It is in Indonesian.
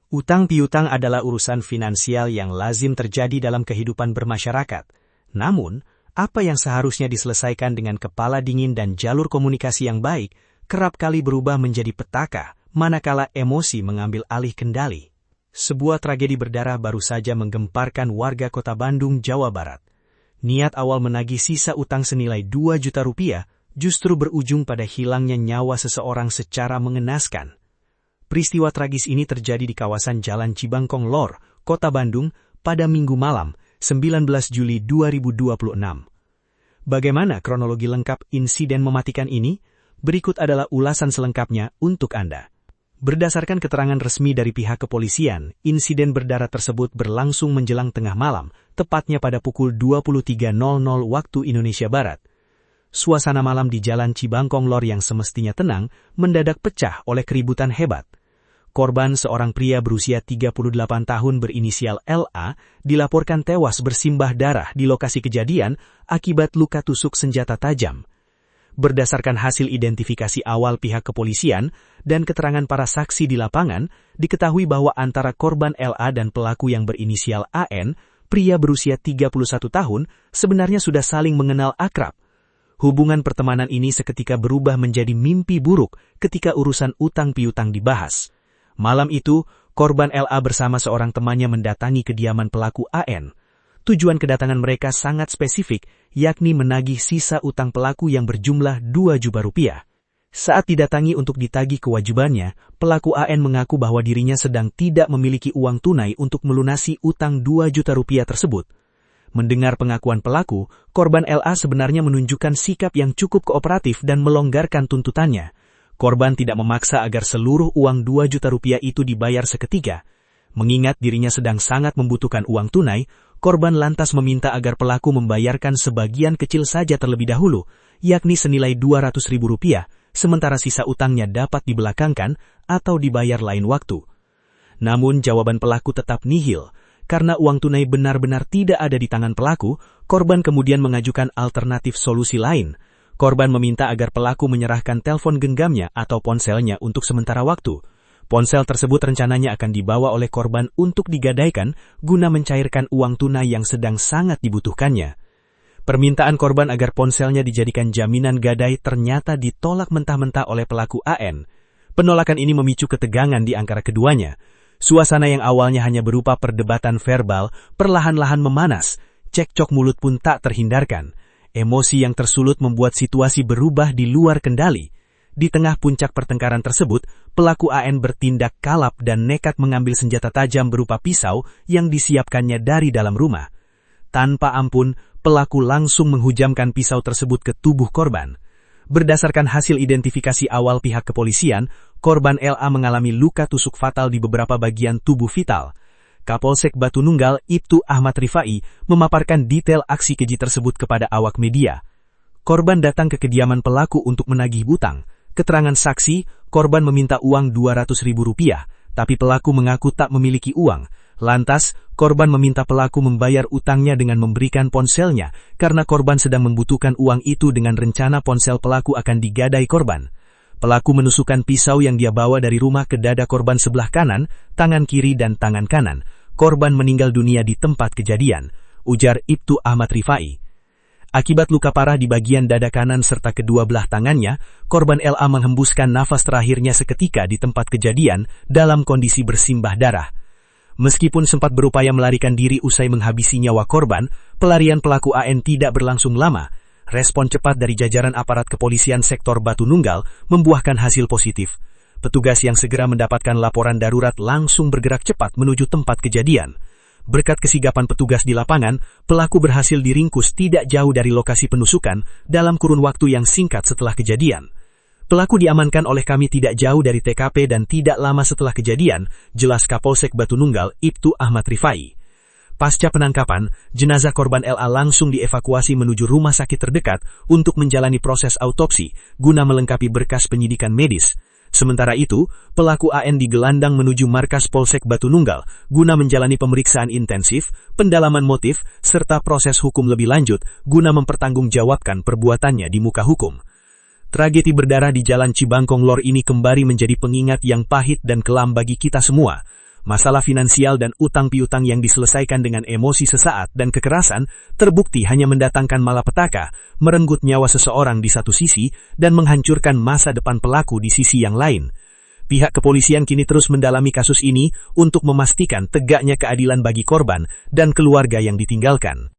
Utang piutang adalah urusan finansial yang lazim terjadi dalam kehidupan bermasyarakat. Namun, apa yang seharusnya diselesaikan dengan kepala dingin dan jalur komunikasi yang baik, kerap kali berubah menjadi petaka, manakala emosi mengambil alih kendali. Sebuah tragedi berdarah baru saja menggemparkan warga kota Bandung, Jawa Barat. Niat awal menagih sisa utang senilai 2 juta rupiah justru berujung pada hilangnya nyawa seseorang secara mengenaskan. Peristiwa tragis ini terjadi di kawasan Jalan Cibangkong Lor, Kota Bandung, pada Minggu malam, 19 Juli 2026. Bagaimana kronologi lengkap insiden mematikan ini? Berikut adalah ulasan selengkapnya untuk Anda. Berdasarkan keterangan resmi dari pihak kepolisian, insiden berdarah tersebut berlangsung menjelang tengah malam, tepatnya pada pukul 23.00 waktu Indonesia Barat. Suasana malam di Jalan Cibangkong Lor yang semestinya tenang, mendadak pecah oleh keributan hebat. Korban, seorang pria berusia 38 tahun berinisial LA, dilaporkan tewas bersimbah darah di lokasi kejadian akibat luka tusuk senjata tajam. Berdasarkan hasil identifikasi awal pihak kepolisian dan keterangan para saksi di lapangan, diketahui bahwa antara korban LA dan pelaku yang berinisial AN, pria berusia 31 tahun, sebenarnya sudah saling mengenal akrab. Hubungan pertemanan ini seketika berubah menjadi mimpi buruk ketika urusan utang piutang dibahas. Malam itu, korban LA bersama seorang temannya mendatangi kediaman pelaku AN. Tujuan kedatangan mereka sangat spesifik, yakni menagih sisa utang pelaku yang berjumlah 2 juta rupiah. Saat didatangi untuk ditagih kewajibannya, pelaku AN mengaku bahwa dirinya sedang tidak memiliki uang tunai untuk melunasi utang 2 juta rupiah tersebut. Mendengar pengakuan pelaku, korban LA sebenarnya menunjukkan sikap yang cukup kooperatif dan melonggarkan tuntutannya. Korban tidak memaksa agar seluruh uang 2 juta rupiah itu dibayar seketika. Mengingat dirinya sedang sangat membutuhkan uang tunai, korban lantas meminta agar pelaku membayarkan sebagian kecil saja terlebih dahulu, yakni senilai 200.000 rupiah, sementara sisa utangnya dapat dibelakangkan atau dibayar lain waktu. Namun jawaban pelaku tetap nihil. Karena uang tunai benar-benar tidak ada di tangan pelaku, korban kemudian mengajukan alternatif solusi lain. Korban meminta agar pelaku menyerahkan telepon genggamnya atau ponselnya untuk sementara waktu. Ponsel tersebut rencananya akan dibawa oleh korban untuk digadaikan guna mencairkan uang tunai yang sedang sangat dibutuhkannya. Permintaan korban agar ponselnya dijadikan jaminan gadai ternyata ditolak mentah-mentah oleh pelaku AN. Penolakan ini memicu ketegangan di antara keduanya. Suasana yang awalnya hanya berupa perdebatan verbal, perlahan-lahan memanas. Cekcok mulut pun tak terhindarkan. Emosi yang tersulut membuat situasi berubah di luar kendali. Di tengah puncak pertengkaran tersebut, pelaku AN bertindak kalap dan nekat mengambil senjata tajam berupa pisau yang disiapkannya dari dalam rumah. Tanpa ampun, pelaku langsung menghujamkan pisau tersebut ke tubuh korban. Berdasarkan hasil identifikasi awal pihak kepolisian, korban LA mengalami luka tusuk fatal di beberapa bagian tubuh vital. Kapolsek Batu Nunggal, Ibtu Ahmad Rifai, memaparkan detail aksi keji tersebut kepada awak media. Korban datang ke kediaman pelaku untuk menagih hutang. Keterangan saksi, korban meminta uang 200.000 rupiah, tapi pelaku mengaku tak memiliki uang. Lantas, korban meminta pelaku membayar utangnya dengan memberikan ponselnya, karena korban sedang membutuhkan uang itu dengan rencana ponsel pelaku akan digadai korban. Pelaku menusukkan pisau yang dia bawa dari rumah ke dada korban sebelah kanan, tangan kiri dan tangan kanan. Korban meninggal dunia di tempat kejadian, ujar Ibtu Ahmad Rifai. Akibat luka parah di bagian dada kanan serta kedua belah tangannya, korban LA menghembuskan nafas terakhirnya seketika di tempat kejadian dalam kondisi bersimbah darah. Meskipun sempat berupaya melarikan diri usai menghabisi nyawa korban, pelarian pelaku AN tidak berlangsung lama. Respon cepat dari jajaran aparat kepolisian sektor Batu Nunggal membuahkan hasil positif. Petugas yang segera mendapatkan laporan darurat langsung bergerak cepat menuju tempat kejadian. Berkat kesigapan petugas di lapangan, pelaku berhasil diringkus tidak jauh dari lokasi penusukan dalam kurun waktu yang singkat setelah kejadian. Pelaku diamankan oleh kami tidak jauh dari TKP dan tidak lama setelah kejadian, jelas Kapolsek Batu Nunggal, Ibtu Ahmad Rifai. Pasca penangkapan, jenazah korban LA langsung dievakuasi menuju rumah sakit terdekat untuk menjalani proses autopsi guna melengkapi berkas penyidikan medis. Sementara itu, pelaku AN digelandang menuju markas Polsek Batu Nunggal guna menjalani pemeriksaan intensif, pendalaman motif, serta proses hukum lebih lanjut guna mempertanggungjawabkan perbuatannya di muka hukum. Tragedi berdarah di Jalan Cibangkong Lor ini kembali menjadi pengingat yang pahit dan kelam bagi kita semua. masalah finansial dan utang piutang yang diselesaikan dengan emosi sesaat dan kekerasan terbukti hanya mendatangkan malapetaka, merenggut nyawa seseorang di satu sisi, dan menghancurkan masa depan pelaku di sisi yang lain. Pihak kepolisian kini terus mendalami kasus ini untuk memastikan tegaknya keadilan bagi korban dan keluarga yang ditinggalkan.